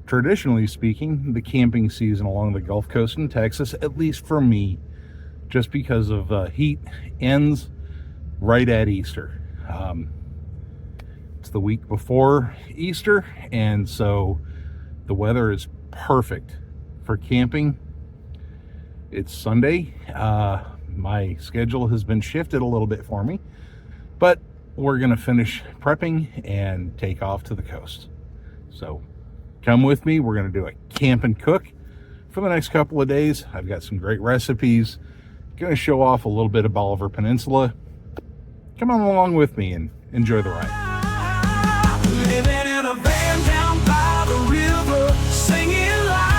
traditionally speaking, the camping season along the Gulf Coast in Texas, at least for me, just because of heat, ends right at Easter. It's the week before Easter, and so the weather is perfect for camping. It's Sunday. My schedule has been shifted a little bit for me, but we're going to finish prepping and take off to the coast. So come with me. We're going to do a camp and cook for the next couple of days. I've got some great recipes. Going to show off a little bit of Bolivar Peninsula. Come on along with me and enjoy the ride. Living in a van down by the river, singing loud.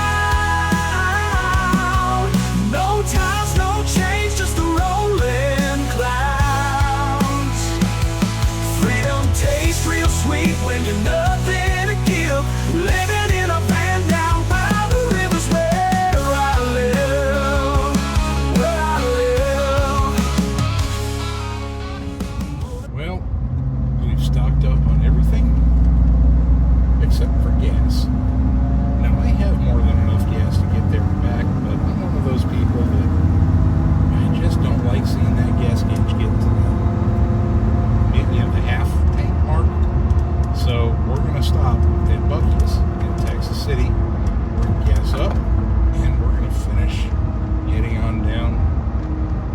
No ties, no chains, just the rolling clouds. Freedom tastes real sweet when you're nothing to give. Living in a van down by the river's where I live, where I live. Well, we've stocked up on everything except for gas. Now, I have more than enough gas to get there and back, but I'm one of those people that I just don't like seeing that gas gauge get to the half tank mark. So we're going to stop at Bucky's in Texas City. We're going to gas up, and we're going to finish heading on down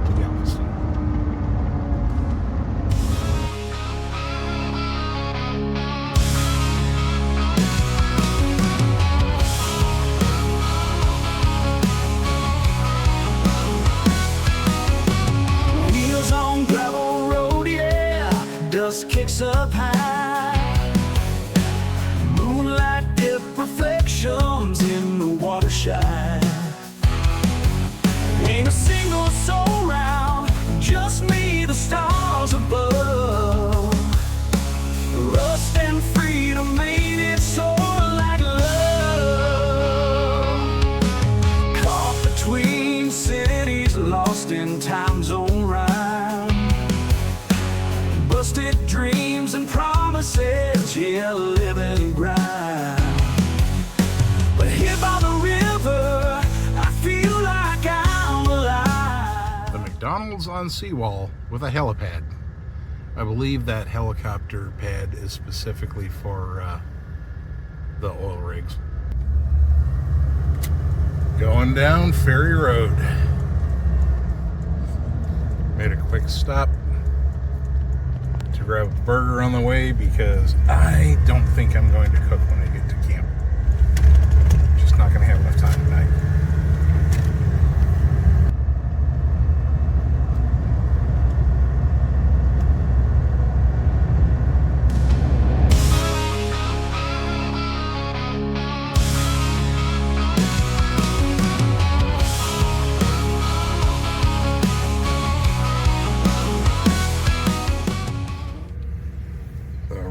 to Galveston. Wheels on gravel road, yeah, dust kicks up high. Moonlight dip reflections in the water shine. Ain't a single soul round, just me, the stars above. Rust and freedom made it soar like love. Caught between cities, lost in time zone rhyme. Busted dreams and promises, yeah, living grind. But here by the river, I feel like I'm alive. The McDonald's on Seawall with a helipad. I believe that helicopter pad is specifically for the oil rigs. Going down Ferry Road. Made a quick stop to grab a burger on the way because I don't think I'm going to cook when I get to camp. Just not going to have enough time tonight.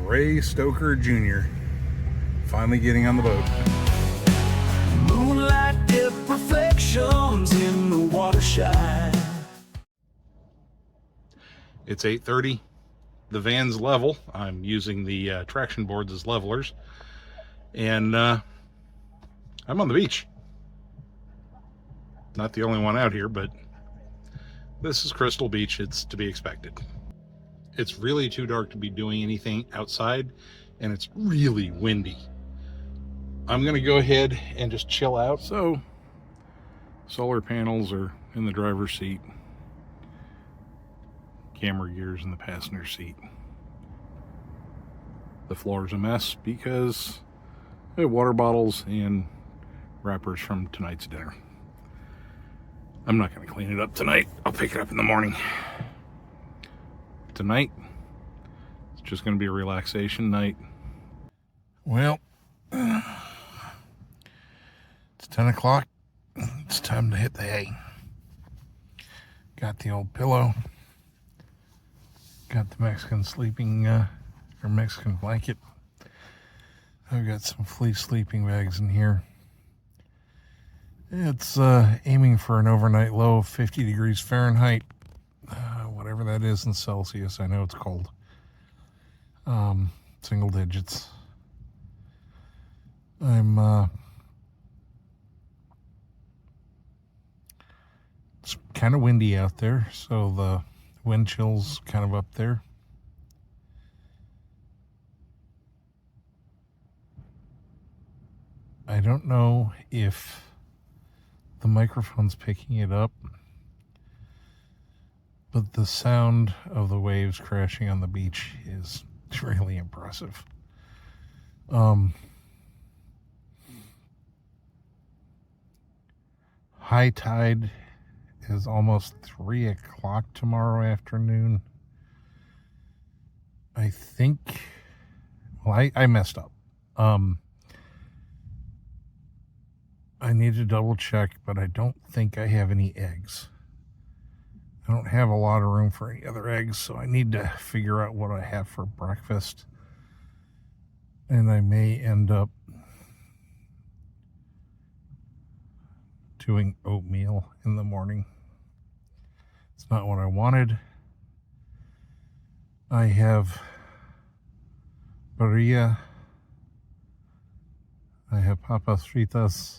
Ray Stoker Jr. finally getting on the boat. Moonlight dip reflections in the water shine. It's 8:30. The van's level. I'm using the traction boards as levelers. And I'm on the beach. Not the only one out here, but this is Crystal Beach. It's to be expected. It's really too dark to be doing anything outside, and it's really windy. I'm gonna go ahead and just chill out. So, solar panels are in the driver's seat. Camera gear's in the passenger seat. The floor's a mess because I have water bottles and wrappers from tonight's dinner. I'm not gonna clean it up tonight. I'll pick it up in the morning. Tonight, it's just going to be a relaxation night. Well, it's 10 o'clock. It's time to hit the hay. Got the old pillow. Got the Mexican sleeping, or Mexican blanket. I've got some fleece sleeping bags in here. It's aiming for an overnight low of 50 degrees Fahrenheit. Whatever that is in Celsius, I know it's cold. Single digits. It's kind of windy out there, so the wind chill's kind of up there. I don't know if the microphone's picking it up, but the sound of the waves crashing on the beach is really impressive. High tide is almost 3 o'clock tomorrow afternoon. I think, well, I messed up. I need to double check, but I don't think I have any eggs. I don't have a lot of room for any other eggs, so I need to figure out what I have for breakfast. And I may end up doing oatmeal in the morning. It's not what I wanted. I have barilla. I have papas fritas.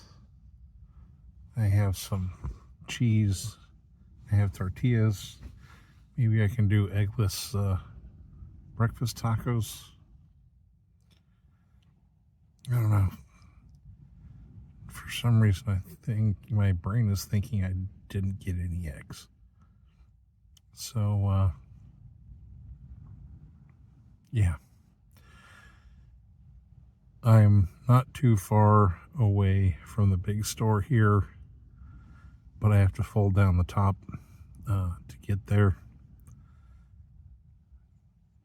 I have some cheese. I have tortillas. Maybe I can do eggless breakfast tacos. I don't know. For some reason, I think my brain is thinking I didn't get any eggs. So, yeah. I'm not too far away from the big store here, but I have to fold down the top to get there.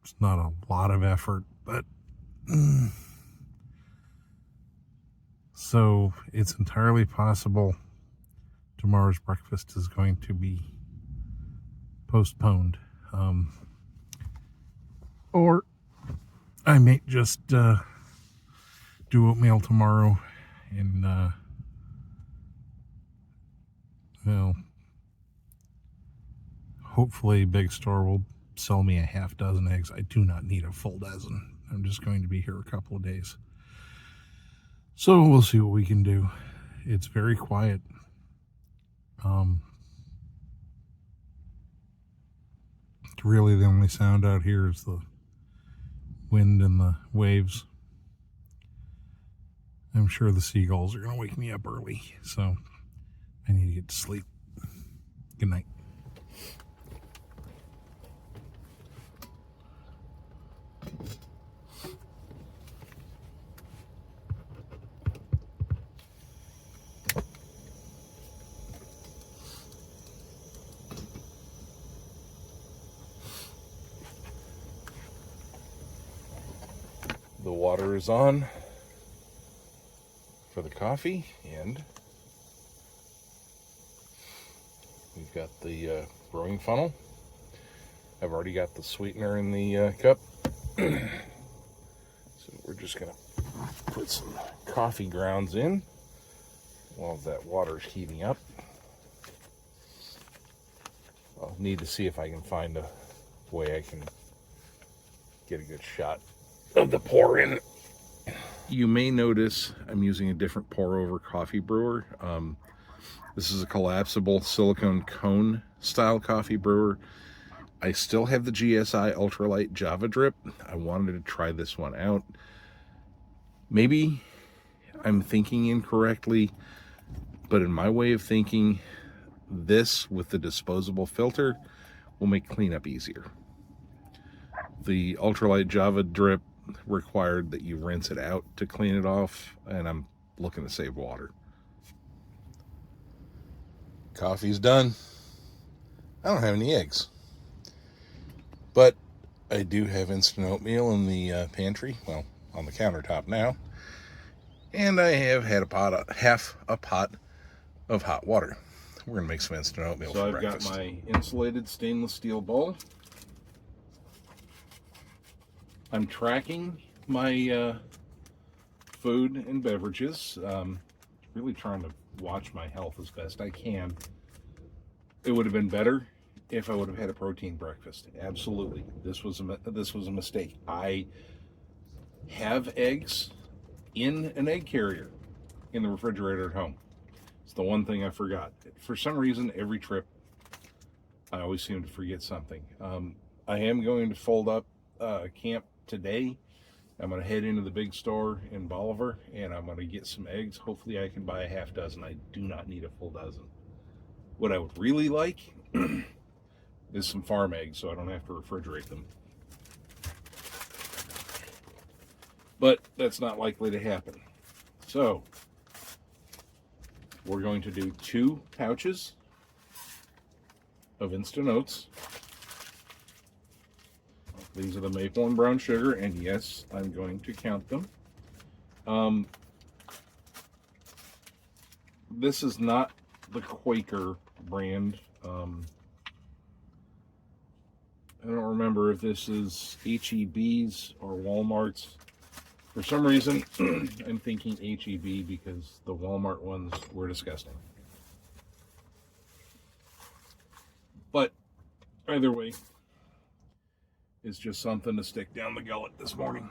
It's not a lot of effort, but so it's entirely possible tomorrow's breakfast is going to be postponed. Or I may just do oatmeal tomorrow and well, hopefully big store will sell me a half dozen eggs. I do not need a full dozen. I'm just going to be here a couple of days. So we'll see what we can do. It's very quiet. Really the only sound out here is the wind and the waves. I'm sure the seagulls are going to wake me up early, so I need to get to sleep. Good night. The water is on for the coffee, and we've got the brewing funnel. I've already got the sweetener in the cup. So we're just going to put some coffee grounds in while that water's heating up. I'll need to see if I can find a way I can get a good shot of the pour in. You may notice I'm using a different pour over coffee brewer. This is a collapsible silicone cone style coffee brewer. I still have the GSI Ultralight Java Drip. I wanted to try this one out. Maybe I'm thinking incorrectly, but in my way of thinking, this with the disposable filter will make cleanup easier. The Ultralight Java Drip required that you rinse it out to clean it off, and I'm looking to save water. Coffee's done. I don't have any eggs, but I do have instant oatmeal in the pantry, well, on the countertop now, and I have had half a pot of hot water. We're gonna make some instant oatmeal for breakfast. So I've got my insulated stainless steel bowl. I'm tracking my food and beverages. Really trying to watch my health as best I can. It would have been better if I would have had a protein breakfast. Absolutely, this was a mistake. I have eggs in an egg carrier in the refrigerator at home. It's the one thing I forgot. For some reason, every trip, I always seem to forget something. I am going to fold up camp today. I'm going to head into the big store in Bolivar, and I'm going to get some eggs. Hopefully I can buy a half dozen. I do not need a full dozen. What I would really like is some farm eggs, so I don't have to refrigerate them. But that's not likely to happen. So we're going to do 2 pouches of instant oats. These are the maple and brown sugar, and yes, I'm going to count them. This is not the Quaker brand. I don't remember if this is H-E-B's or Walmart's. For some reason, I'm thinking H-E-B because the Walmart ones were disgusting. But either way, it's just something to stick down the gullet this morning.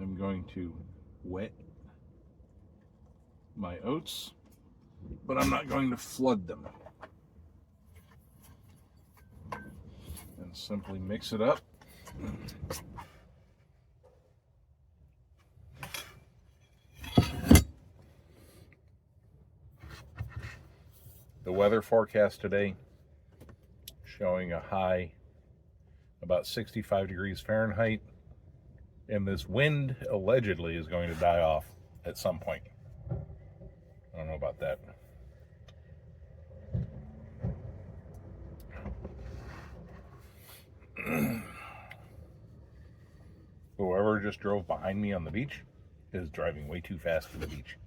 I'm going to wet my oats, but I'm not going to flood them. And simply mix it up. The weather forecast today showing a high about 65 degrees Fahrenheit, and this wind allegedly is going to die off at some point. I don't know about that. Whoever just drove behind me on the beach is driving way too fast to the beach.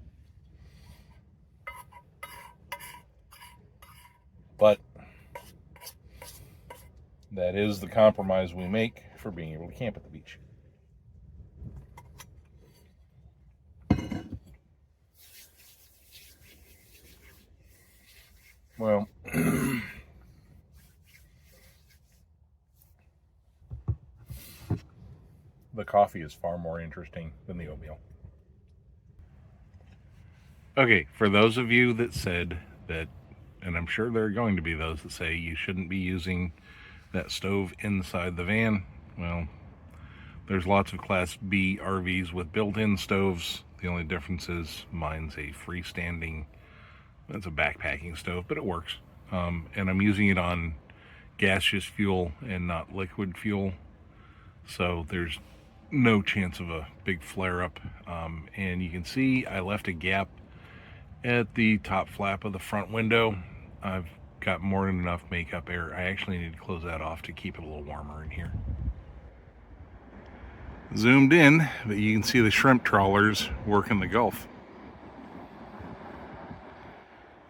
But that is the compromise we make for being able to camp at the beach. Well, the coffee is far more interesting than the oatmeal. Okay, for those of you that said that, and I'm sure there are going to be those that say you shouldn't be using that stove inside the van, well, there's lots of Class B RVs with built-in stoves. The only difference is mine's a freestanding, it's a backpacking stove, but it works. And I'm using it on gaseous fuel and not liquid fuel, so there's no chance of a big flare-up. And you can see I left a gap at the top flap of the front window. I've got more than enough makeup air. I actually need to close that off to keep it a little warmer in here. Zoomed in, but you can see the shrimp trawlers working the Gulf.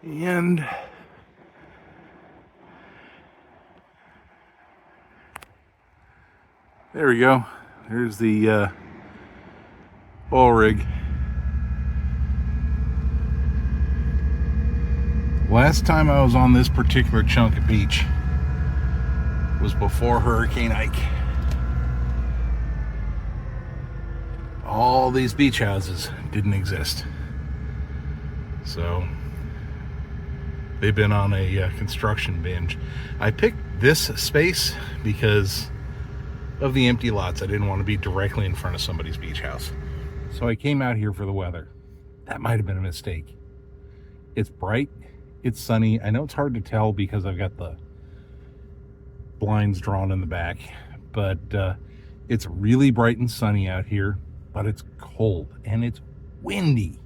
And there we go. There's the oil rig. Last time I was on this particular chunk of beach was before Hurricane Ike. All these beach houses didn't exist. So they've been on a construction binge. I picked this space because of the empty lots. I didn't want to be directly in front of somebody's beach house. So I came out here for the weather. That might have been a mistake. It's bright. It's sunny. I know it's hard to tell because I've got the blinds drawn in the back, but it's really bright and sunny out here, but it's cold and it's windy.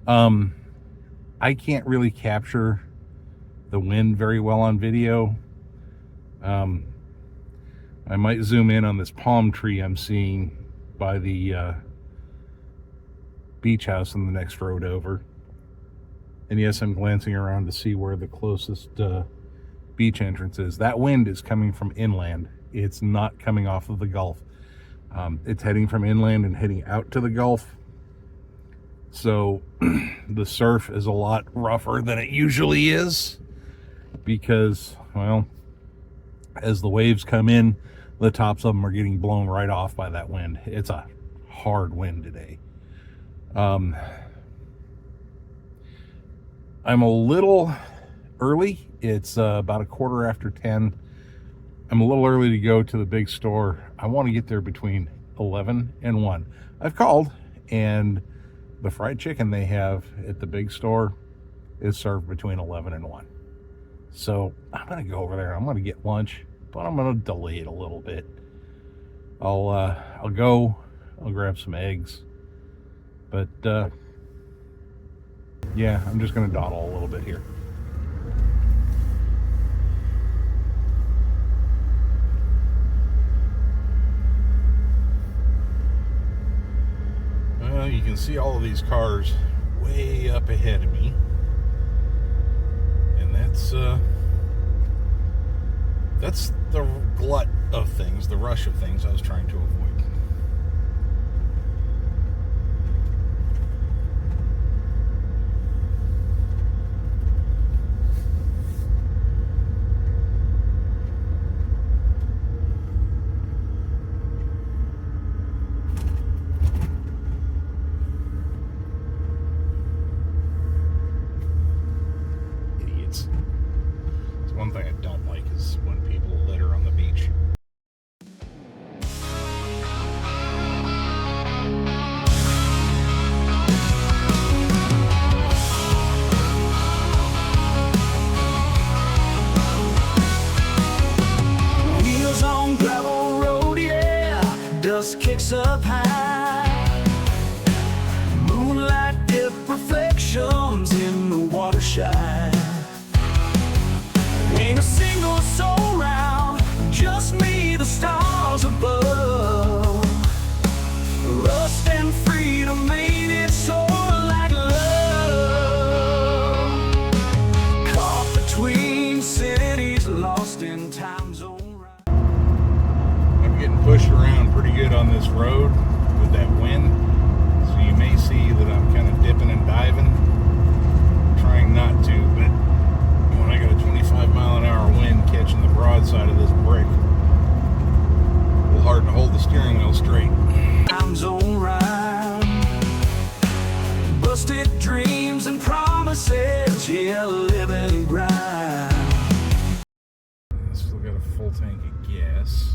I can't really capture the wind very well on video. I might zoom in on this palm tree I'm seeing by the beach house on the next road over. And yes, I'm glancing around to see where the closest beach entrance is. That wind is coming from inland. It's not coming off of the Gulf. It's heading from inland and heading out to the Gulf. So the surf is a lot rougher than it usually is because, well, as the waves come in, the tops of them are getting blown right off by that wind. It's a hard wind today. I'm a little early. It's about 10:15. I'm a little early to go to the big store. I want to get there between 11 and 1. I've called, and the fried chicken they have at the big store is served between 11 and 1. So I'm going to go over there. I'm going to get lunch, but I'm going to delay it a little bit. I'll grab some eggs, but yeah, I'm just going to dawdle a little bit here. You can see all of these cars way up ahead of me, and that's the glut of things, the rush of things I was trying to avoid. One thing I don't like is when people litter on the beach. Wheels on gravel road, yeah, dust kicks up high. Moonlight dip reflections in the water shine. Ain't a single soul round, just me, the stars above. Rust and freedom made it soar like love. Caught between cities, lost in time zone. I'm getting pushed around pretty good on this road with that wind, so you may see that I'm kind of dipping and diving. I'm trying not to, but when I got a 25-mile-an-hour wind catching the broadside of this brick, a little hard to hold the steering wheel straight. Time zone round. Busted dreams and promises, yeah, living and grind. Still got a full tank of gas.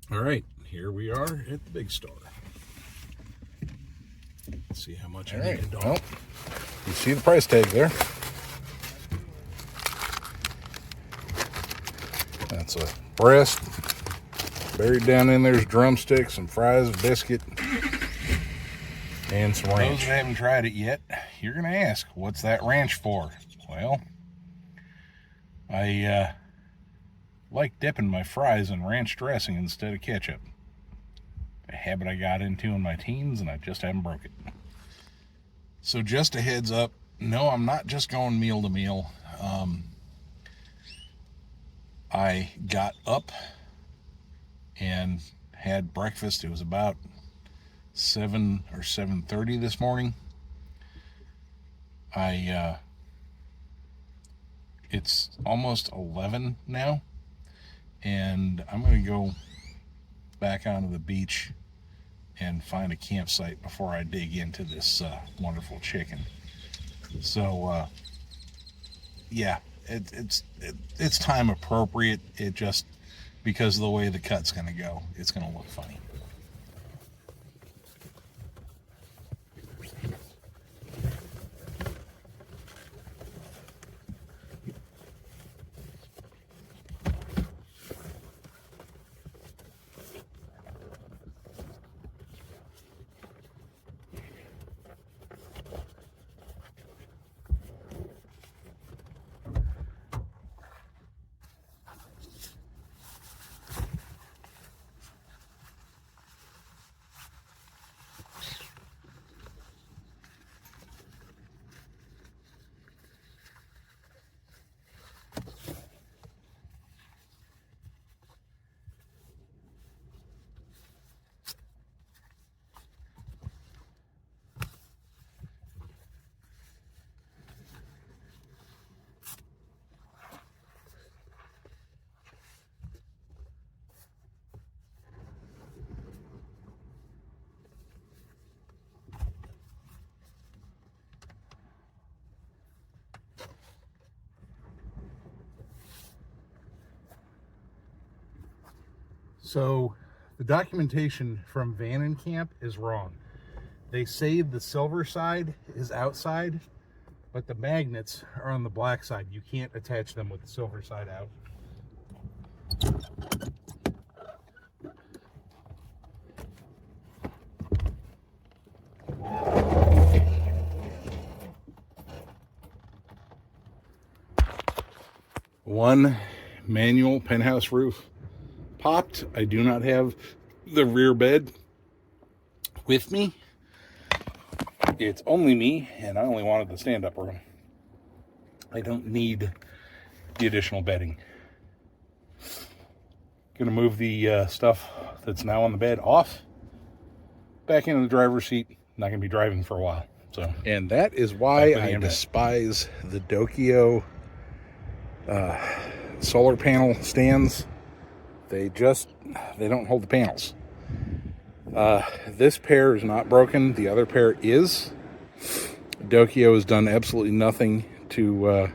All right, here we are at the big store. Let's see how much I need. Well, you see the price tag there. That's a breast. Buried down in there's drumsticks, some fries, a biscuit, and some ranch. Those that haven't tried it yet, you're going to ask, what's that ranch for? Well, I like dipping my fries in ranch dressing instead of ketchup. A habit I got into in my teens, and I just haven't broke it. So just a heads up, no, I'm not just going meal to meal. I got up and had breakfast. It was about 7 or 7:30 this morning. It's almost 11 now, and I'm going to go back onto the beach and find a campsite before I dig into this wonderful chicken. So yeah, it's time appropriate. It just, because of the way the cut's going to go, it's going to look funny. So the documentation from Van and Camp is wrong. They say the silver side is outside, but the magnets are on the black side. You can't attach them with the silver side out. One manual penthouse roof popped. I do not have the rear bed with me. It's only me, and I only wanted the stand-up room. I don't need the additional bedding. Gonna move the stuff that's now on the bed off, back into the driver's seat. Not gonna be driving for a while. So, and that is why I despise the Dokio solar panel stands. They don't hold the panels. This pair is not broken. The other pair is. Dokio has done absolutely nothing to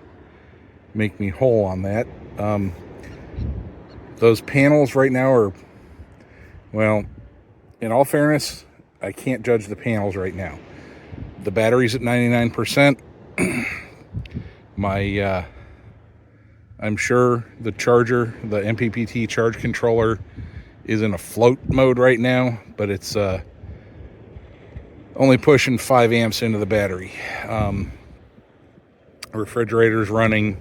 make me whole on that. Those panels right now are, well, in all fairness, I can't judge the panels right now. The battery's at 99%. I'm sure the charger, the MPPT charge controller, is in a float mode right now, but it's only pushing 5 amps into the battery. Refrigerator's running.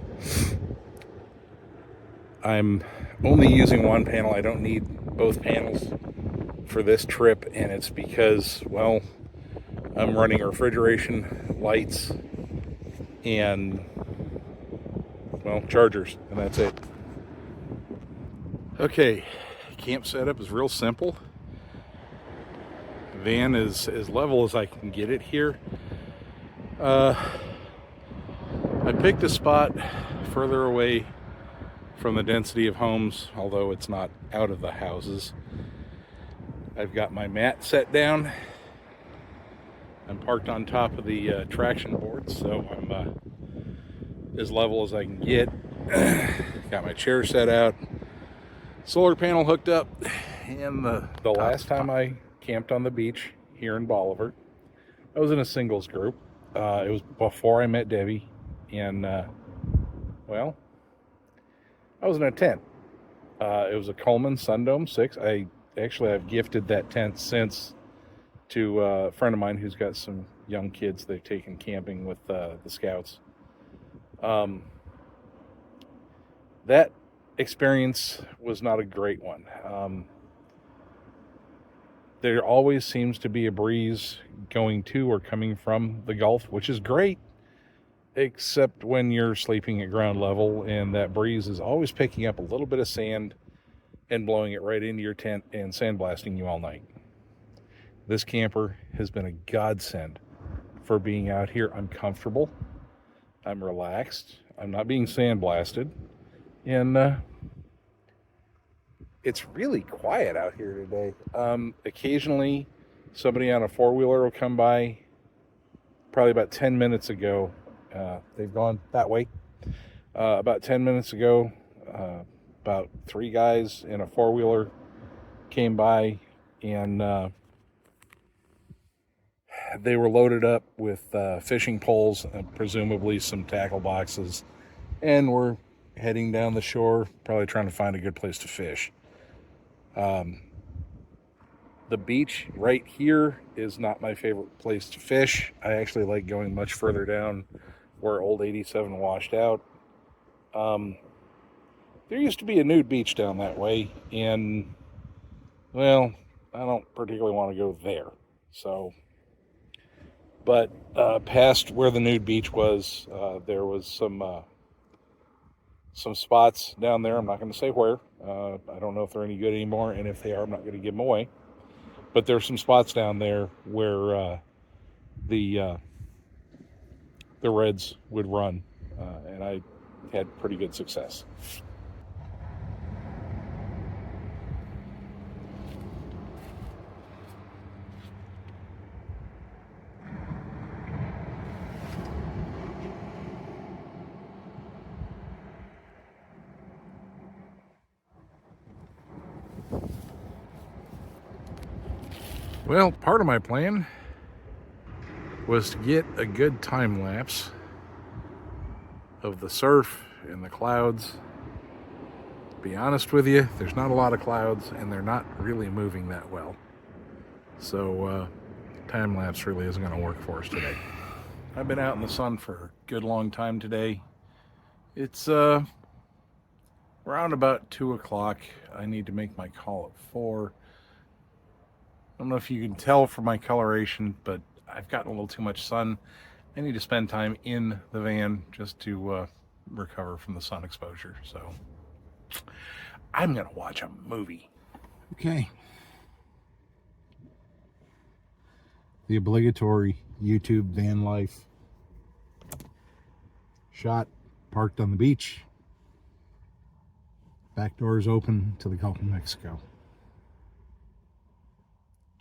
I'm only using one panel. I don't need both panels for this trip, and it's because, well, I'm running refrigeration, lights, and, well, chargers, and that's it. Okay, camp setup is real simple. Van is as level as I can get it here. I picked a spot further away from the density of homes, although it's not out of the houses. I've got my mat set down. I'm parked on top of the traction board, so I'm as level as I can get. Got my chair set out, solar panel hooked up, and the last time I camped on the beach here in Bolivar, I was in a singles group. It was before I met Debbie, and well, I was in a tent. It was a Coleman Sundome 6. I've gifted that tent since to a friend of mine who's got some young kids they've taken camping with the Scouts. That experience was not a great one. There always seems to be a breeze going to or coming from the Gulf, which is great, except when you're sleeping at ground level, and that breeze is always picking up a little bit of sand and blowing it right into your tent and sandblasting you all night. This camper has been a godsend for being out here. I'm comfortable. I'm relaxed. I'm not being sandblasted. And it's really quiet out here today. Occasionally, somebody on a four-wheeler will come by. Probably about 10 minutes ago, they've gone that way. About 10 minutes ago, about 3 guys in a four-wheeler came by, and they were loaded up with fishing poles and presumably some tackle boxes, and were heading down the shore, probably trying to find a good place to fish. The beach right here is not my favorite place to fish. I actually like going much further down where Old 87 washed out. There used to be a nude beach down that way, and, well, I don't particularly want to go there. So, but past where the nude beach was, there was some spots down there. I'm not going to say where. I don't know if they're any good anymore, and if they are, I'm not going to give them away. But there's some spots down there where the Reds would run, and I had pretty good success. Well, part of my plan was to get a good time lapse of the surf and the clouds. To be honest with you, there's not a lot of clouds and they're not really moving that well. So time lapse really isn't going to work for us today. I've been out in the sun for a good long time today. It's around about 2 o'clock. I need to make my call at 4. I don't know if you can tell from my coloration, but I've gotten a little too much sun. I need to spend time in the van just to recover from the sun exposure. So I'm gonna watch a movie. Okay. The obligatory YouTube van life shot, parked on the beach. Back doors open to the Gulf of Mexico.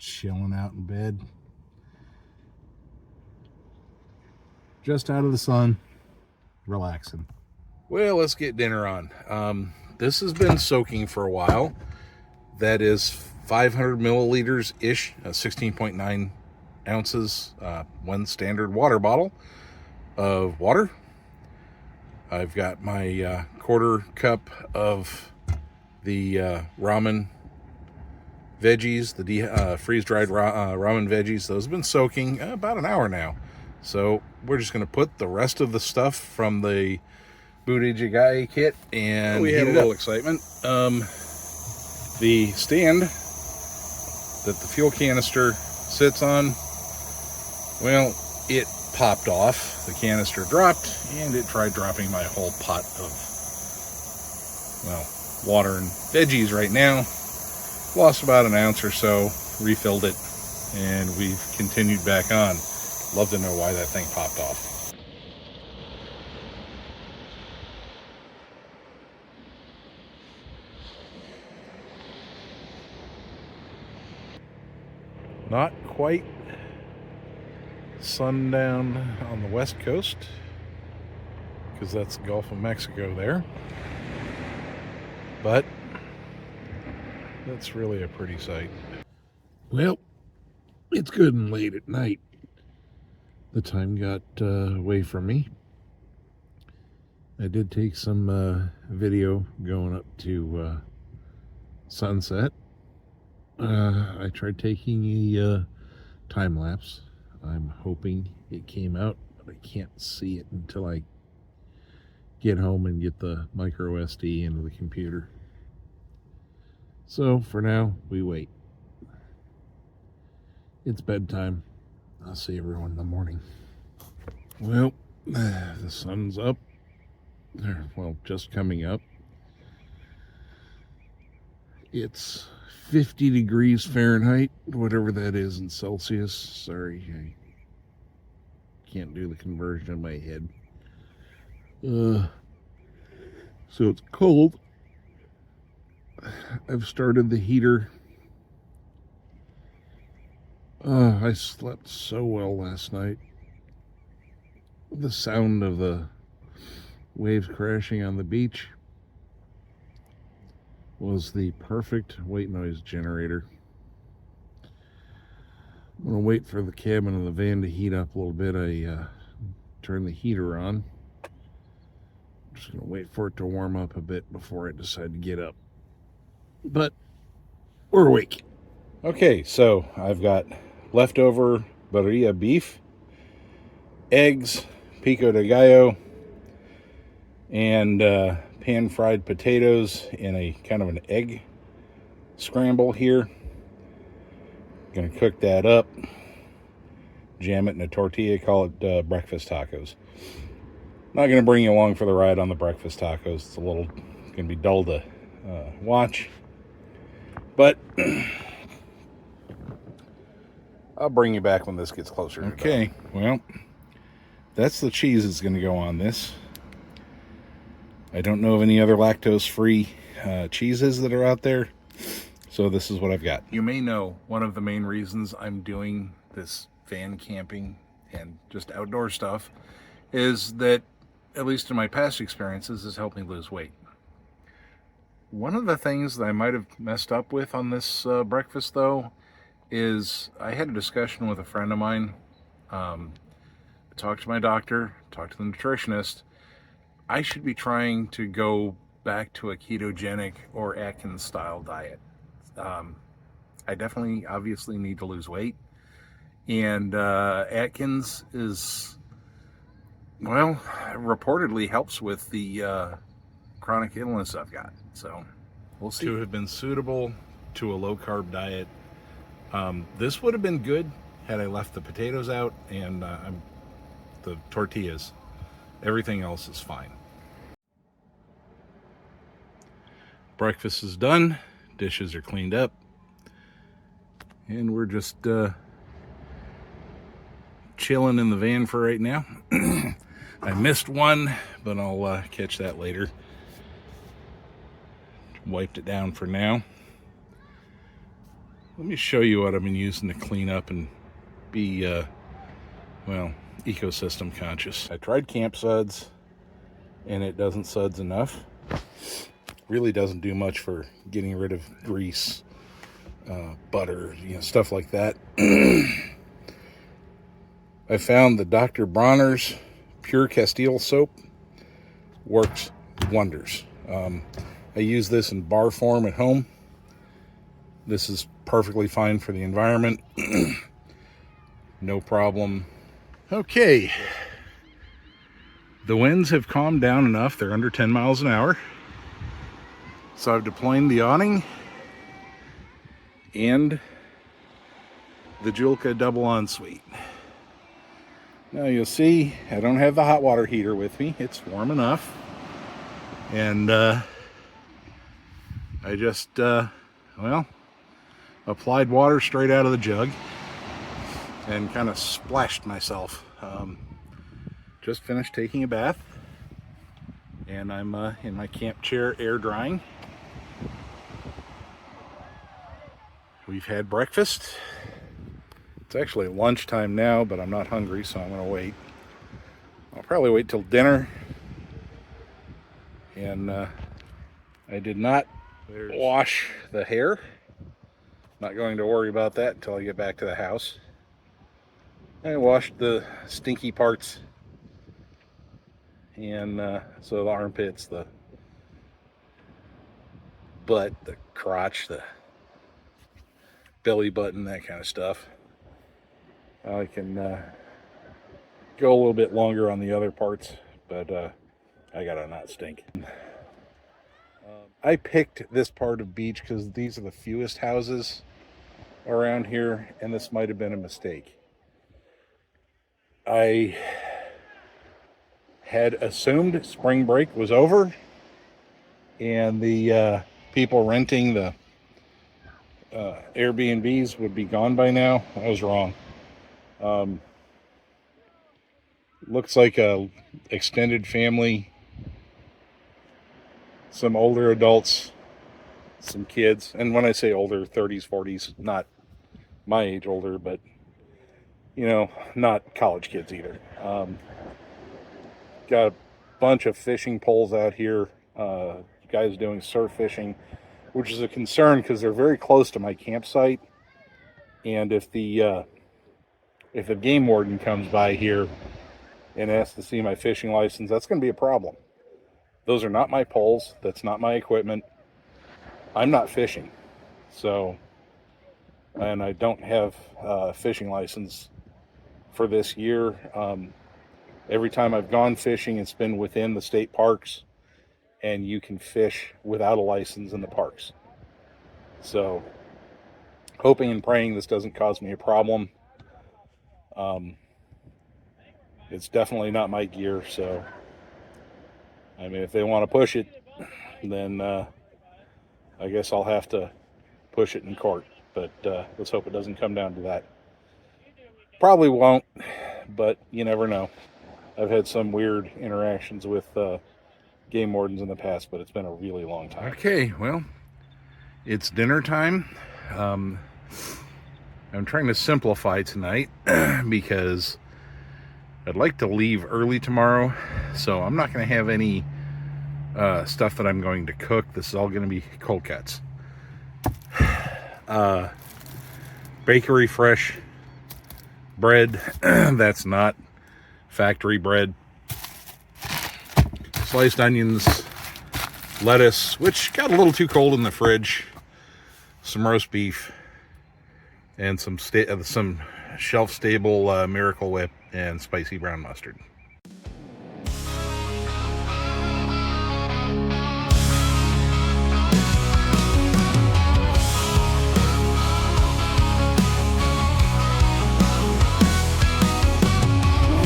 Chilling out in bed. Just out of the sun, relaxing. Well, let's get dinner on. This has been soaking for a while. That is 500 milliliters ish, 16.9 ounces, one standard water bottle of water. I've got my quarter cup of the ramen veggies, the freeze-dried ramen veggies. Those have been soaking about an hour now. So we're just going to put the rest of the stuff from the Booty Jagae kit and we had a little excitement. The stand that the fuel canister sits on, well, it popped off. The canister dropped and it tried dropping my whole pot of, well, water and veggies right now. Lost about an ounce or so, refilled it, and we've continued back on. Love to know why that thing popped off. Not quite sundown on the west coast, because that's the Gulf of Mexico there. But that's really a pretty sight. Well, it's good and late at night. The time got away from me. I did take some video going up to sunset. I tried taking a time lapse. I'm hoping it came out, but I can't see it until I get home and get the micro SD into the computer. So for now, we wait. It's bedtime. I'll see everyone in the morning. Well, the sun's up. Well, just coming up. It's 50 degrees Fahrenheit, whatever that is in Celsius. Sorry, I can't do the conversion in my head. So it's cold. I've started the heater. I slept so well last night. The sound of the waves crashing on the beach was the perfect white noise generator. I'm going to wait for the cabin of the van to heat up a little bit. I turn the heater on. I'm just going to wait for it to warm up a bit before I decide to get up. But we're awake. Okay, so I've got leftover birria beef, eggs, pico de gallo, and pan-fried potatoes in a kind of an egg scramble here. Gonna cook that up, jam it in a tortilla, call it breakfast tacos. Not gonna bring you along for the ride on the breakfast tacos. It's gonna be dull to watch, but I'll bring you back when this gets closer. Okay, well, that's the cheese that's going to go on this. I don't know of any other lactose-free cheeses that are out there, so this is what I've got. You may know one of the main reasons I'm doing this van camping and just outdoor stuff is that, at least in my past experiences, has helped me lose weight. One of the things that I might have messed up with on this breakfast, though, is I had a discussion with a friend of mine. Talked to my doctor, talked to the nutritionist. I should be trying to go back to a ketogenic or Atkins style diet. I definitely obviously need to lose weight, and Atkins is, well, reportedly helps with the chronic illness I've got. So we'll see. To have been suitable to a low carb diet, this would have been good had I left the potatoes out and the tortillas. Everything else is fine. Breakfast is done, dishes are cleaned up, and we're just chilling in the van for right now. I missed one, but I'll catch that later. Wiped it down for now. Let me show you what I've been using to clean up and be, well, ecosystem conscious. I tried camp suds, and it doesn't suds enough. Really doesn't do much for getting rid of grease, butter, stuff like that. I found the Dr. Bronner's Pure Castile soap works wonders. I use this in bar form at home. This is perfectly fine for the environment. No problem. Okay. The winds have calmed down enough. They're under 10 miles an hour. So I've deployed the awning and the Julka double ensuite. Now you'll see I don't have the hot water heater with me. It's warm enough. And I just, well, applied water straight out of the jug and kind of splashed myself. Just finished taking a bath, and I'm in my camp chair air drying. We've had breakfast. It's actually lunchtime now, but I'm not hungry, so I'm gonna wait. I'll probably wait till dinner. And I did not wash the hair. Not going to worry about that until I get back to the house. I washed the stinky parts, and so the armpits, the butt, the crotch, the belly button, that kind of stuff. I can go a little bit longer on the other parts, but I gotta not stink. I picked this part of beach because these are the fewest houses around here, and this might have been a mistake. I had assumed spring break was over and the people renting the Airbnbs would be gone by now. I was wrong. Looks like a extended family, some older adults, some kids, and when I say older, 30s, 40s, not my age older, but not college kids either. Got a bunch of fishing poles out here, guys doing surf fishing, which is a concern because they're very close to my campsite, and if the game warden comes by here and asks to see my fishing license, that's going to be a problem. Those are not my poles. That's not my equipment. I'm not fishing. So, and I don't have a fishing license for this year. Every time I've gone fishing, it's been within the state parks, and you can fish without a license in the parks. So, hoping and praying this doesn't cause me a problem. It's definitely not my gear, so I mean, if they want to push it, then I guess I'll have to push it in court. But let's hope it doesn't come down to that. Probably won't, but you never know. I've had some weird interactions with game wardens in the past, but it's been a really long time. Okay, well, it's dinner time. I'm trying to simplify tonight because I'd like to leave early tomorrow, so I'm not going to have any stuff that I'm going to cook. This is all going to be cold cuts. bakery fresh bread. That's not factory bread. Sliced onions, lettuce, which got a little too cold in the fridge, some roast beef, and some shelf-stable Miracle Whip and spicy brown mustard.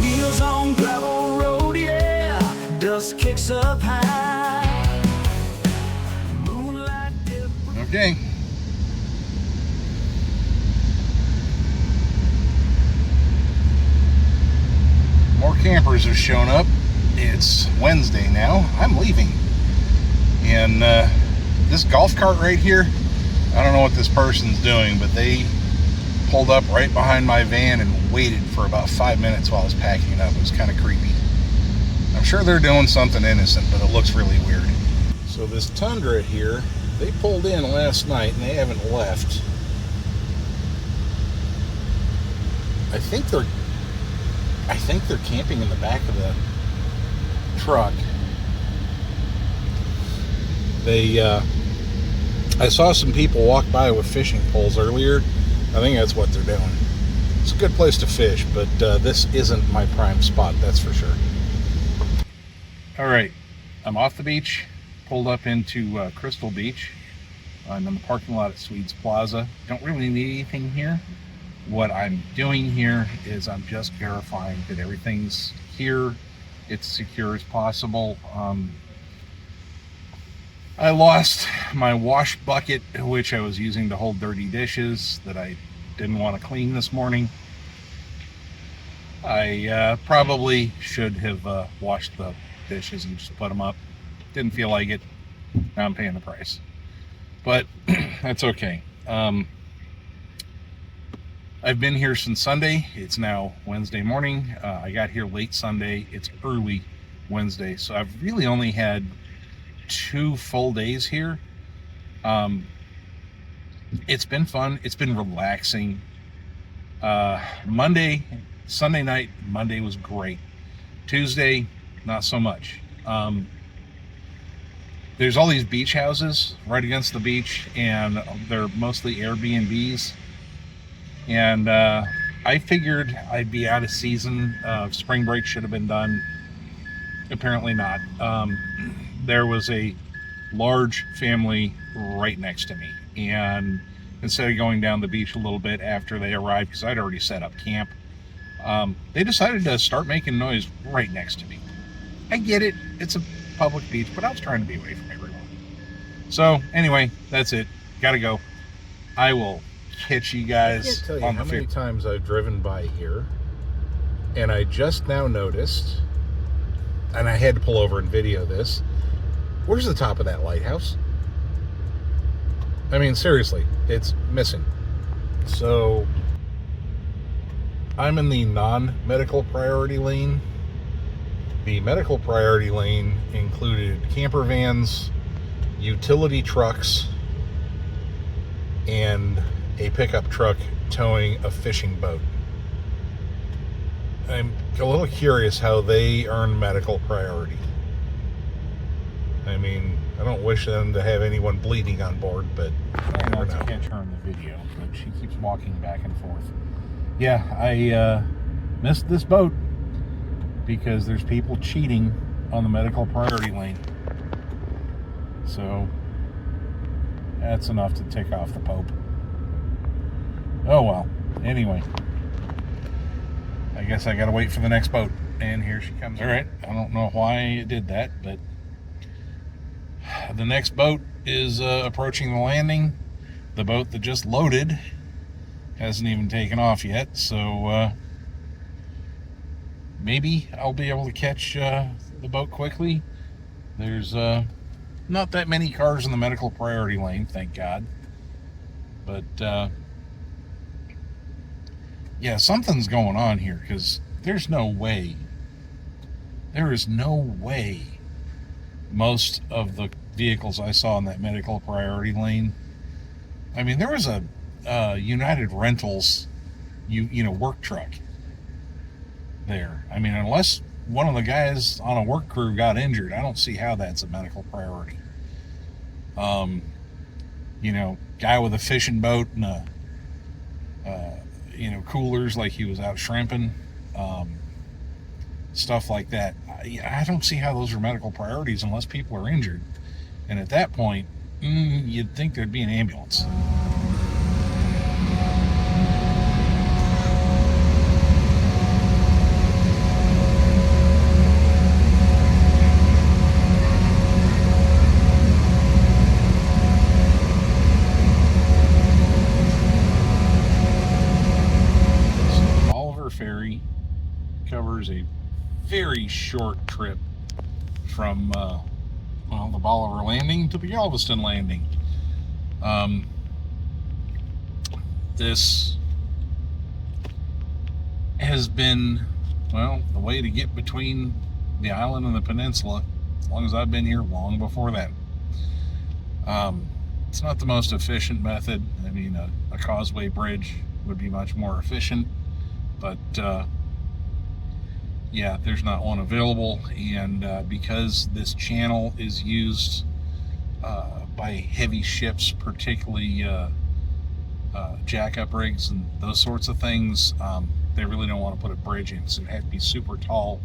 Wheels on gravel road, yeah. Dust kicks up high. Moonlight dip. Okay. More campers have shown up. It's Wednesday now. I'm leaving. And this golf cart right here, I don't know what this person's doing, but they pulled up right behind my van and waited for about 5 minutes while I was packing it up. It was kind of creepy. I'm sure they're doing something innocent, but it looks really weird. So this Tundra here, they pulled in last night and they haven't left. I think they're camping in the back of the truck. I saw some people walk by with fishing poles earlier. I think that's what they're doing. It's a good place to fish, but this isn't my prime spot, that's for sure. All right, I'm off the beach, pulled up into Crystal Beach. I'm in the parking lot at Swedes Plaza. Don't really need anything here. What I'm doing here is I'm just verifying that everything's here, it's secure as possible. I lost my wash bucket, which I was using to hold dirty dishes that I didn't want to clean this morning. I probably should have washed the dishes and just put them up. Didn't feel like it. Now I'm paying the price. But that's okay. I've been here since Sunday. It's now Wednesday morning. I got here late Sunday. It's early Wednesday. So I've really only had 2 full days here. It's been fun. It's been relaxing. Sunday night, Monday was great. Tuesday, not so much. There's all these beach houses right against the beach, and they're mostly Airbnbs. And I figured I'd be out of season. Spring break should have been done. Apparently not. There was a large family right next to me, and instead of going down the beach a little bit after they arrived, because I'd already set up camp, they decided to start making noise right next to me. I get it, it's a public beach, but I was trying to be away from everyone. So anyway, that's it. Gotta go. I will catch you guys. I can't tell you how many times I've driven by here, and I just now noticed, and I had to pull over and video this. Where's the top of that lighthouse? I mean, seriously, it's missing. So I'm in the non-medical priority lane. The medical priority lane included camper vans, utility trucks, and a pickup truck towing a fishing boat. I'm a little curious how they earn medical priority. I mean, I don't wish them to have anyone bleeding on board, but I never know. Catch her in the video, but she keeps walking back and forth. Yeah, I missed this boat because there's people cheating on the medical priority lane. So that's enough to tick off the Pope. Oh well. Anyway, I guess I gotta wait for the next boat. And here she comes. All right, I don't know why it did that, but the next boat is approaching the landing. The boat that just loaded hasn't even taken off yet, so maybe I'll be able to catch the boat quickly. There's not that many cars in the medical priority lane, thank God. But yeah, something's going on here, because there is no way most of the vehicles I saw in that medical priority lane, I mean, there was a United Rentals, work truck there. I mean, unless one of the guys on a work crew got injured, I don't see how that's a medical priority. Guy with a fishing boat and coolers like he was out shrimping, stuff like that. I don't see how those are medical priorities unless people are injured. And at that point, you'd think there'd be an ambulance. Ferry covers a very short trip from the Bolivar landing to the Galveston landing. This has been, the way to get between the island and the peninsula, as long as I've been here, long before that. It's not the most efficient method. I mean, a causeway bridge would be much more efficient. But there's not one available, and because this channel is used by heavy ships, particularly jack-up rigs and those sorts of things, they really don't want to put a bridge in, so it had to be super tall,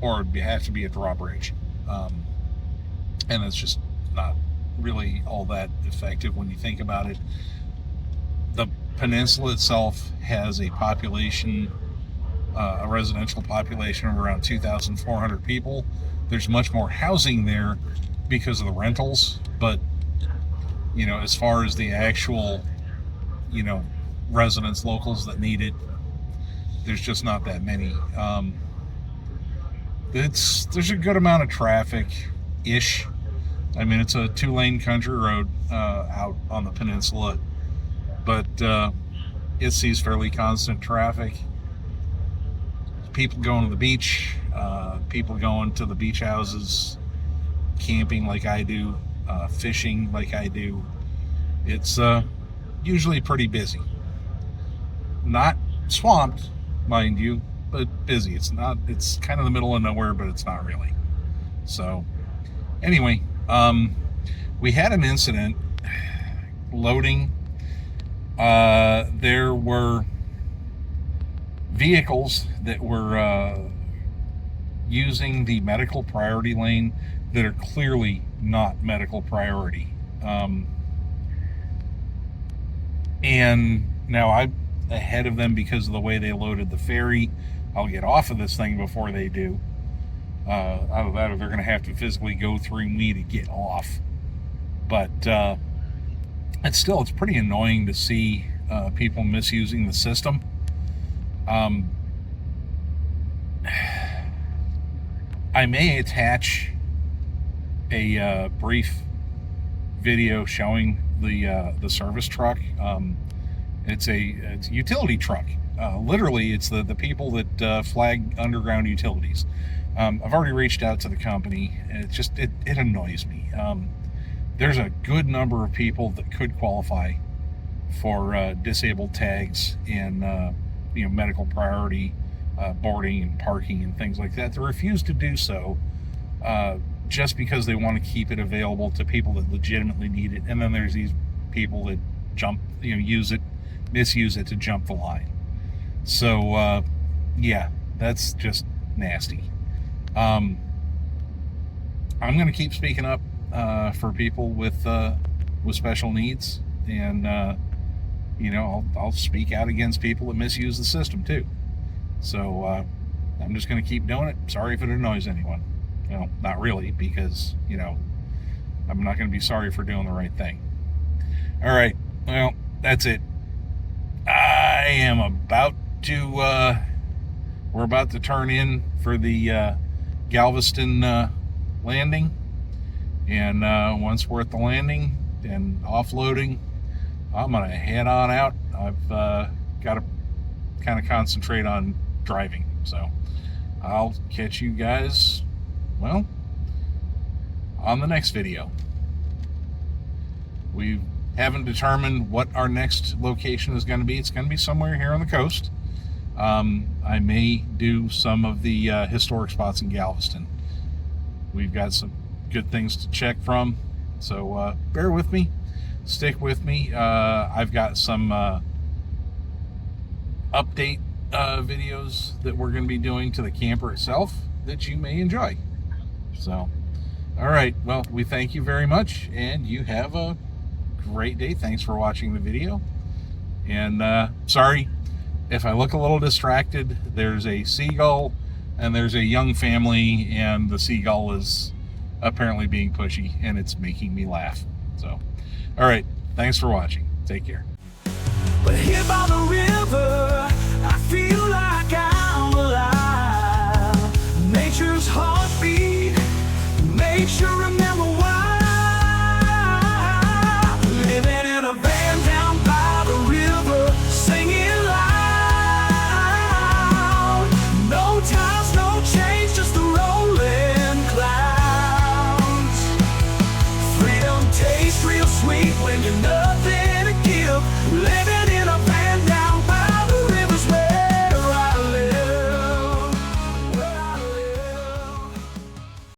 or it'd have to be a drawbridge, and it's just not really all that effective when you think about it. The peninsula itself has a population, a residential population of around 2,400 people. There's much more housing there because of the rentals, but as far as the actual residents, locals that need it, there's just not that many. There's a good amount of traffic ish. I mean, it's a 2-lane country road out on the peninsula, but it sees fairly constant traffic. People going to the beach, people going to the beach houses, camping like I do, fishing like I do. It's usually pretty busy. Not swamped, mind you, but busy. It's kind of the middle of nowhere, but it's not really. So anyway, we had an incident loading. There were vehicles that were using the medical priority lane that are clearly not medical priority. And now I'm ahead of them because of the way they loaded the ferry. I'll get off of this thing before they do. Either that or they're going to have to physically go through me to get off. But it's pretty annoying to see people misusing the system. I may attach a brief video showing the service truck. It's a utility truck. Literally, it's the people that flag underground utilities. I've already reached out to the company, and it annoys me. There's a good number of people that could qualify for disabled tags and medical priority boarding and parking and things like that. They refuse to do so just because they want to keep it available to people that legitimately need it. And then there's these people that misuse it to jump the line. So that's just nasty. I'm going to keep speaking up for people with special needs, and I'll speak out against people that misuse the system too. So I'm just going to keep doing it. Sorry if it annoys anyone. Not really, because I'm not going to be sorry for doing the right thing. All right, well, that's it. I am about to we're about to turn in for the Galveston landing, and once we're at the landing and offloading, I'm gonna head on out. I've got to kind of concentrate on driving, so I'll catch you guys, well, on the next video. We've haven't determined what our next location is going to be. It's going to be somewhere here on the coast. I may do some of the historic spots in Galveston. We've got some good things to check from, so bear with me, stick with me. I've got some update videos that we're going to be doing to the camper itself that you may enjoy. So, all right, well, we thank you very much, and you have a great day. Thanks for watching the video, and sorry if I look a little distracted. There's a seagull and there's a young family, and the seagull is apparently being pushy, and it's making me laugh. So, all right, thanks for watching. Take care. But here by the river, I feel like I'm alive. Nature's heartbeat makes you remember why. Living in a van down by the river, singing loud. No ties, no change, just the rolling clouds. Freedom tastes real sweet when you know